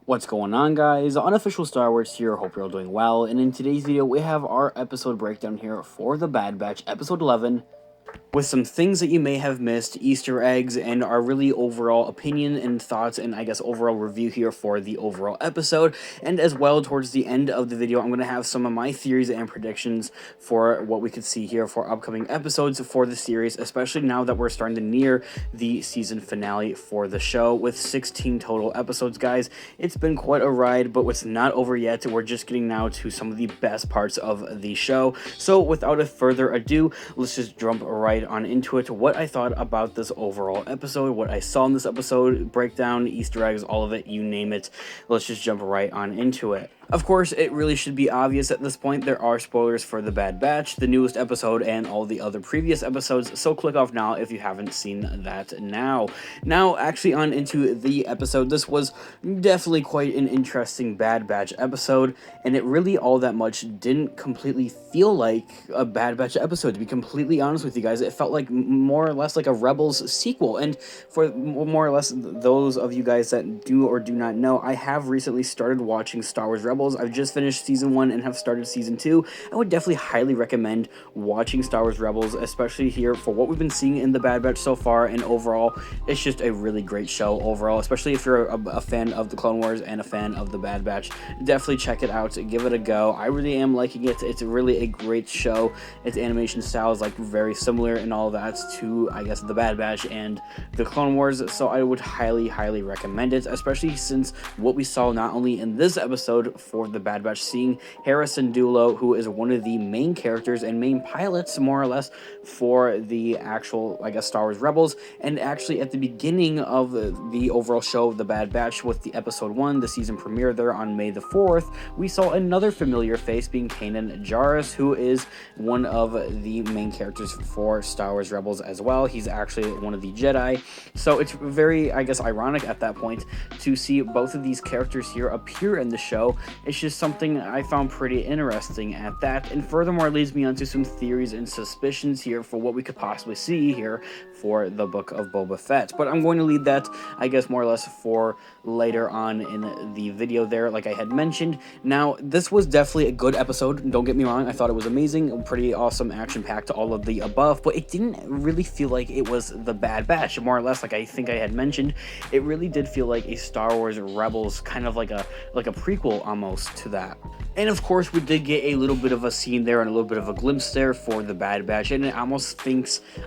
What's going on, guys? Unofficial Star Wars here. Hope you're all doing well. And in today's video, we have our episode breakdown here for The Bad Batch, episode 11, with some things that you may have missed, Easter eggs, and our really overall opinion and thoughts, and I guess overall review here for the overall episode. And as well, towards the end of the video, I'm going to have some of my theories and predictions for what we could see here for upcoming episodes for the series, especially now that we're starting to near the season finale for the show with 16 total episodes, guys. It's been quite a ride, but it's not over yet. We're just getting now to some of the best parts of the show. So without a further ado, let's just jump right on into it. What I thought about this overall episode, what I saw in this episode, breakdown, Easter eggs, all of it, you name it. Let's just jump right on into it. Of course, it really should be obvious at this point, there are spoilers for The Bad Batch, the newest episode, and all the other previous episodes, so click off now if you haven't seen that now. Now, actually on into the episode, this was definitely quite an interesting Bad Batch episode, and it really all that much didn't completely feel like a Bad Batch episode, to be completely honest with you guys. It felt like more or less like a Rebels sequel, and for more or less those of you guys that do or do not know, I have recently started watching Star Wars Rebels. I've just finished season 1 and have started season 2. I would definitely highly recommend watching Star Wars Rebels, especially here for what we've been seeing in The Bad Batch so far, and overall, it's just a really great show overall, especially if you're a fan of the Clone Wars and a fan of The Bad Batch. Definitely check it out, give it a go. I really am liking it. It's really a great show. Its animation style is like very similar and all that to, I guess, The Bad Batch and the Clone Wars, so I would highly recommend it, especially since what we saw not only in this episode for The Bad Batch, seeing Harrison Dulo, who is one of the main characters and main pilots, more or less, for the actual, I guess, Star Wars Rebels, and actually at the beginning of the overall show of The Bad Batch with the episode 1, the season premiere there on May the 4th, we saw another familiar face being Kanan Jarrus, who is one of the main characters for Star Wars Rebels as well. He's actually one of the Jedi, so it's very, I guess, ironic at that point to see both of these characters here appear in the show. It's just something I found pretty interesting at that, and furthermore leads me onto some theories and suspicions here for what we could possibly see here for the Book of Boba Fett. But I'm going to leave that, I guess, more or less for later on in the video there, like I had mentioned. Now, this was definitely a good episode, don't get me wrong. I thought it was amazing, pretty awesome, action-packed, all of the above, but it didn't really feel like it was The Bad Batch, more or less, like I think I had mentioned. It really did feel like a Star Wars Rebels, kind of like a prequel almost to that. And of course, we did get a little bit of a scene there and a little bit of a glimpse there for The Bad Batch, and it almost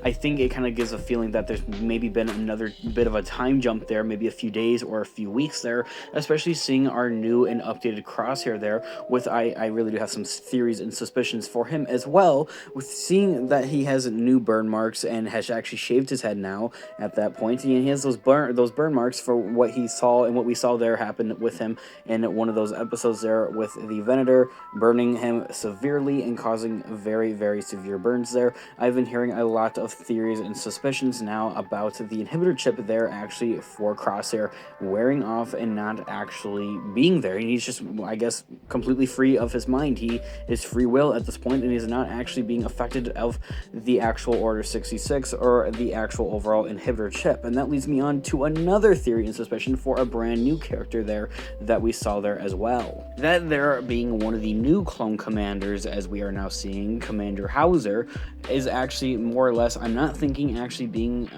I think it kind of gives a feeling that there's maybe been another bit of a time jump there, maybe a few days or a few weeks there, especially seeing our new and updated Crosshair there with, I really do have some theories and suspicions for him as well, with seeing that he has new burn marks and has actually shaved his head now at that point, and he has those burn marks for what he saw and what we saw there happen with him in one of those episodes there with the Venator burning him severely and causing very severe burns there. I've been hearing a lot of theories and suspicions now about the inhibitor chip there actually for Crosshair wearing off and not actually being there, and he's just, I guess, completely free of his mind. He is free will at this point, and he's not actually being affected of the actual Order 66 or the actual overall inhibitor chip. And that leads me on to another theory and suspicion for a brand new character there that we saw there as well. That there being one of the new clone commanders, as we are now seeing, Commander Hauser, is actually more or less, I'm not thinking actually being,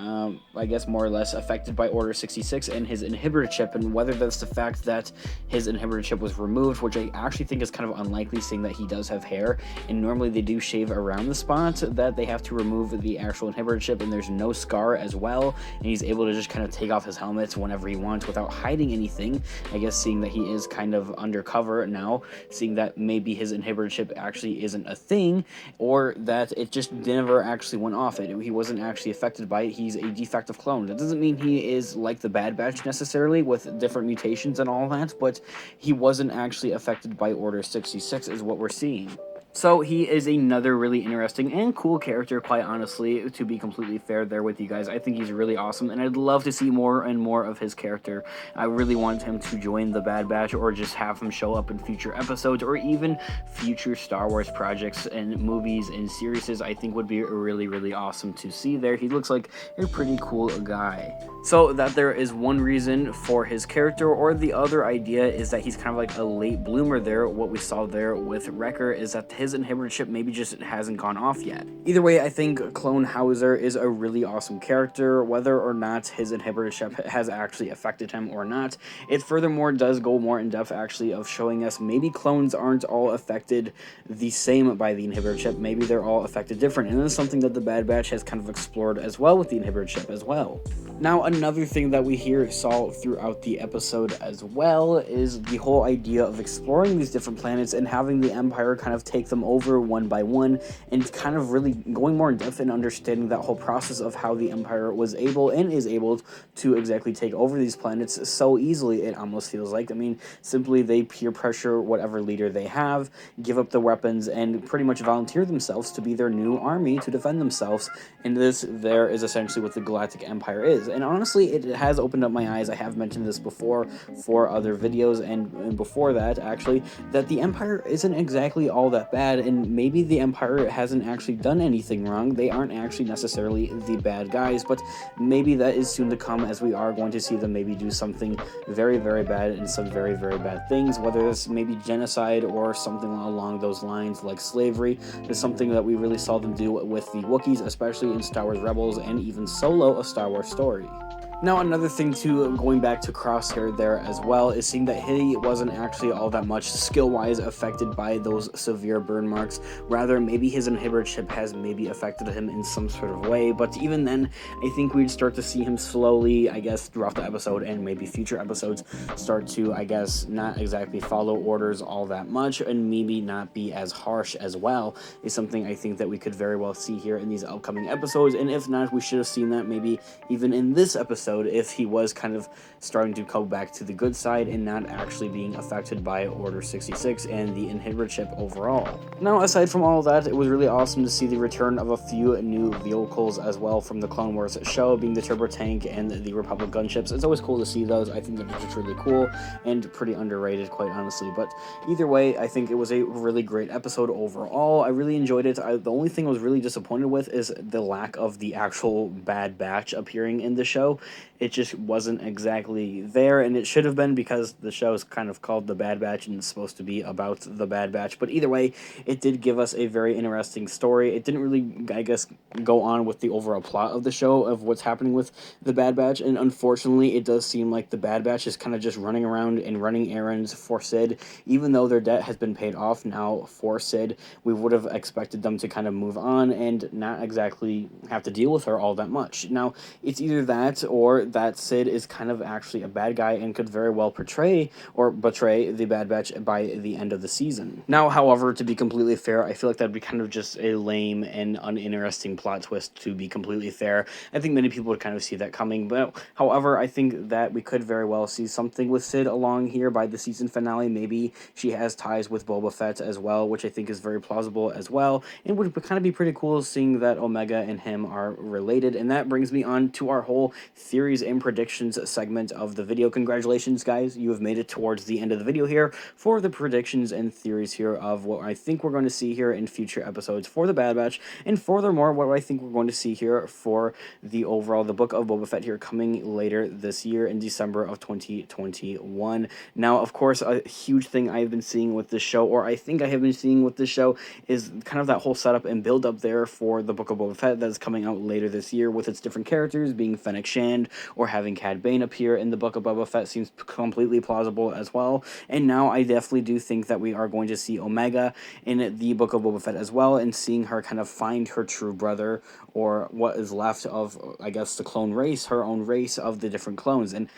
I guess, more or less affected by Order 66 and his inhibitor chip, and whether that's the fact that his inhibitor chip was removed, which I actually think is kind of unlikely, seeing that he does have hair, and normally they do shave around the spot that they have to remove the actual inhibitor chip, and there's no scar as well, and he's able to just kind of take off his helmet whenever he wants without hiding anything. I guess seeing that he is kind of undercover now, seeing that maybe his inhibitor chip actually isn't a thing, or that it just never actually went off. He wasn't actually affected by it. He's a defective clone. That doesn't mean he is like the Bad Batch necessarily with different mutations and all that, but he wasn't actually affected by Order 66 is what we're seeing. So he is another really interesting and cool character, quite honestly, to be completely fair there with you guys. I think he's really awesome, and I'd love to see more and more of his character. I really want him to join the Bad Batch, or just have him show up in future episodes, or even future Star Wars projects and movies and series. I think would be really, really awesome to see there. He looks like a pretty cool guy. So that there is one reason for his character, or the other idea is that he's kind of like a late bloomer there. What we saw there with Wrecker is that his inhibitor chip maybe just hasn't gone off yet. Either way, I think Clone Hauser is a really awesome character. Whether or not his inhibitor chip has actually affected him or not, it furthermore does go more in depth actually of showing us maybe clones aren't all affected the same by the inhibitor chip. Maybe they're all affected different, and this is something that the Bad Batch has kind of explored as well with the inhibitor chip as well. Now, another thing that we saw throughout the episode as well is the whole idea of exploring these different planets and having the Empire kind of take them over one by one, and kind of really going more in depth and understanding that whole process of how the Empire was able and is able to exactly take over these planets so easily. It almost feels like, I mean, simply they peer pressure whatever leader they have, give up the weapons, and pretty much volunteer themselves to be their new army to defend themselves. And this there is essentially what the Galactic Empire is. And honestly, it has opened up my eyes. I have mentioned this before for other videos, and before that actually, that the Empire isn't exactly all that bad, and maybe the Empire hasn't actually done anything wrong. They aren't actually necessarily the bad guys, but maybe that is soon to come, as we are going to see them maybe do something very, very bad and some very, very bad things, whether it's maybe genocide or something along those lines like slavery. Is something that we really saw them do with the Wookiees, especially in Star Wars Rebels and even Solo: A Star Wars Story. Now, another thing too, going back to Crosshair there as well, is seeing that he wasn't actually all that much skill-wise affected by those severe burn marks. Rather, maybe his inhibitor chip has maybe affected him in some sort of way, but even then, I think we'd start to see him slowly, I guess, throughout the episode and maybe future episodes start to, I guess, not exactly follow orders all that much, and maybe not be as harsh as well, is something I think that we could very well see here in these upcoming episodes. And if not, we should have seen that maybe even in this episode, if he was kind of starting to go back to the good side and not actually being affected by Order 66 and the inhibitor chip overall. Now, aside from all of that, it was really awesome to see the return of a few new vehicles as well from the Clone Wars show, being the turbo tank and the Republic gunships. It's always cool to see those. I think they're just really cool and pretty underrated, quite honestly. But either way, I think it was a really great episode overall. I really enjoyed it. The only thing I was really disappointed with is the lack of the actual Bad Batch appearing in the show. It just wasn't exactly there, and it should have been, because the show is kind of called The Bad Batch and it's supposed to be about the Bad Batch. But either way, it did give us a very interesting story. It didn't really, I guess, go on with the overall plot of the show of what's happening with the Bad Batch, and unfortunately, it does seem like the Bad Batch is kind of just running around and running errands for Sid, even though their debt has been paid off now for Sid. We would have expected them to kind of move on and not exactly have to deal with her all that much. Now, it's either that, or that Sid is kind of actually a bad guy and could very well portray or betray the Bad Batch by the end of the season. Now, however, to be completely fair, I feel like that'd be kind of just a lame and uninteresting plot twist, to be completely fair. I think many people would kind of see that coming, but however, I think that we could very well see something with Sid along here by the season finale. Maybe she has ties with Boba Fett as well, which I think is very plausible as well, and would kind of be pretty cool seeing that Omega and him are related. And that brings me on to our whole theories and predictions segment of the video. Congratulations, guys, you have made it towards the end of the video here for the predictions and theories here of what I think we're going to see here in future episodes for the Bad Batch, and furthermore, what I think we're going to see here for the overall the Book of Boba Fett here coming later this year in December of 2021. Now, of course, a huge thing I've been seeing with this show, or I think I have been seeing with this show, is kind of that whole setup and build up there for the Book of Boba Fett that's coming out later this year, with its different characters being Fennec Shand, or having Cad Bane appear in the Book of Boba Fett seems completely plausible as well. And now I definitely do think that we are going to see Omega in the Book of Boba Fett as well, and seeing her kind of find her true brother, or what is left of, I guess, the clone race, her own race of the different clones. And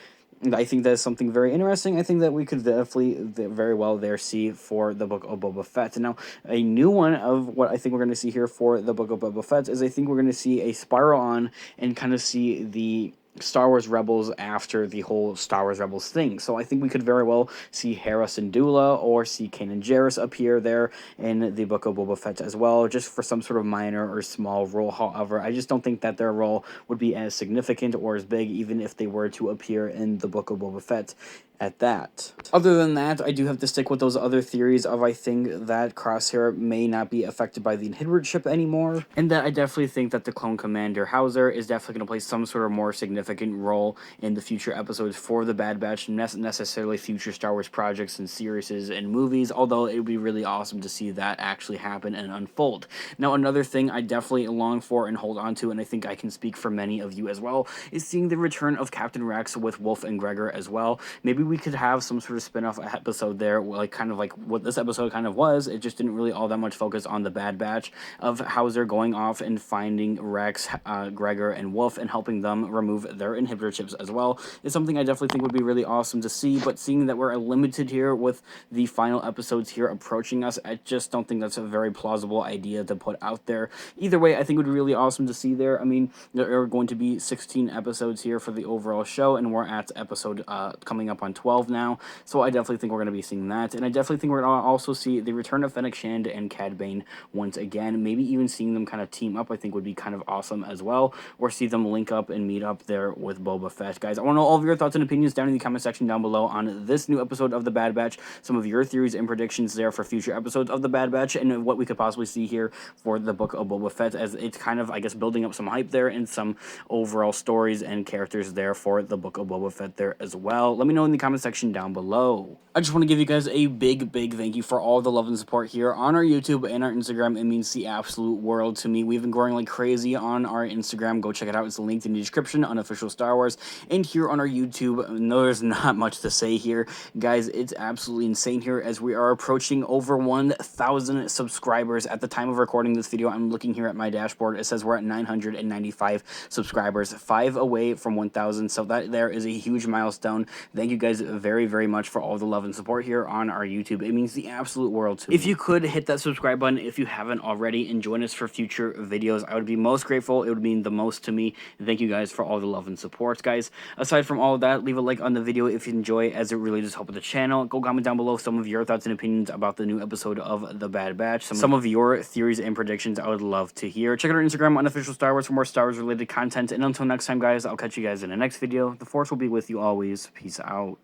I think that's something very interesting. I think that we could definitely very well there see for the Book of Boba Fett. Now, a new one of what I think we're going to see here for the Book of Boba Fett is I think we're going to see a spiral on and kind of see the Star Wars Rebels after the whole Star Wars Rebels thing. So I think we could very well see Hera Syndulla or see Kanan Jarrus appear there in the Book of Boba Fett as well, just for some sort of minor or small role. However, I just don't think that their role would be as significant or as big, even if they were to appear in the Book of Boba Fett at that. Other than that, I do have to stick with those other theories of I think that Crosshair may not be affected by the inhibitor chip anymore, and that I definitely think that the Clone Commander Hauser is definitely going to play some sort of more significant role in the future episodes for the Bad Batch, not necessarily future Star Wars projects and series and movies, although it would be really awesome to see that actually happen and unfold. Now, another thing I definitely long for and hold on to, and I think I can speak for many of you as well, is seeing the return of Captain Rex with Wolf and Gregor as well. Maybe we could have some sort of spin-off episode there, like kind of like what this episode kind of was. It just didn't really all that much focus on the Bad Batch, of Hauser going off and finding Rex, Gregor, and Wolf and helping them remove their inhibitor chips as well, is something I definitely think would be really awesome to see. But seeing that we're limited here with the final episodes here approaching us, I just don't think that's a very plausible idea to put out there. Either way, I think it would be really awesome to see there. I mean, there are going to be 16 episodes here for the overall show, and we're at episode coming up on 12 now, so I definitely think we're going to be seeing that, and I definitely think we're going to also see the return of Fennec Shand and Cad Bane once again. Maybe even seeing them kind of team up, I think would be kind of awesome as well, or see them link up and meet up there with Boba Fett. Guys, I want to know all of your thoughts and opinions down in the comment section down below on this new episode of The Bad Batch, some of your theories and predictions there for future episodes of The Bad Batch, and what we could possibly see here for the Book of Boba Fett, as it's kind of, I guess, building up some hype there and some overall stories and characters there for the Book of Boba Fett there as well. Let me know in the comment section down below. I just want to give you guys a big thank you for all the love and support here on our YouTube and our Instagram. It means the absolute world to me. We've been growing like crazy on our Instagram. Go check it out. It's linked in the description, Unofficial Star Wars. And here on our YouTube, no, there's not much to say here. Guys, it's absolutely insane here as we are approaching over 1,000 subscribers. At the time of recording this video, I'm looking here at my dashboard. It says we're at 995 subscribers, 5 away from 1,000. So that there is a huge milestone. Thank you guys very much for all the love and support here on our YouTube. It means the absolute world to me. If you could hit that subscribe button if you haven't already, and join us for future videos, I would be most grateful. It would mean the most to me. Thank you guys for all the love and support, guys. Aside from all of that, leave a like on the video if you enjoy, as it really does help with the channel. Go comment down below some of your thoughts and opinions about the new episode of The Bad Batch. Some of your theories and predictions I would love to hear. Check out our Instagram, Unofficial Star Wars, for more Star Wars related content. And until next time, guys, I'll catch you guys in the next video. The Force will be with you always. Peace out.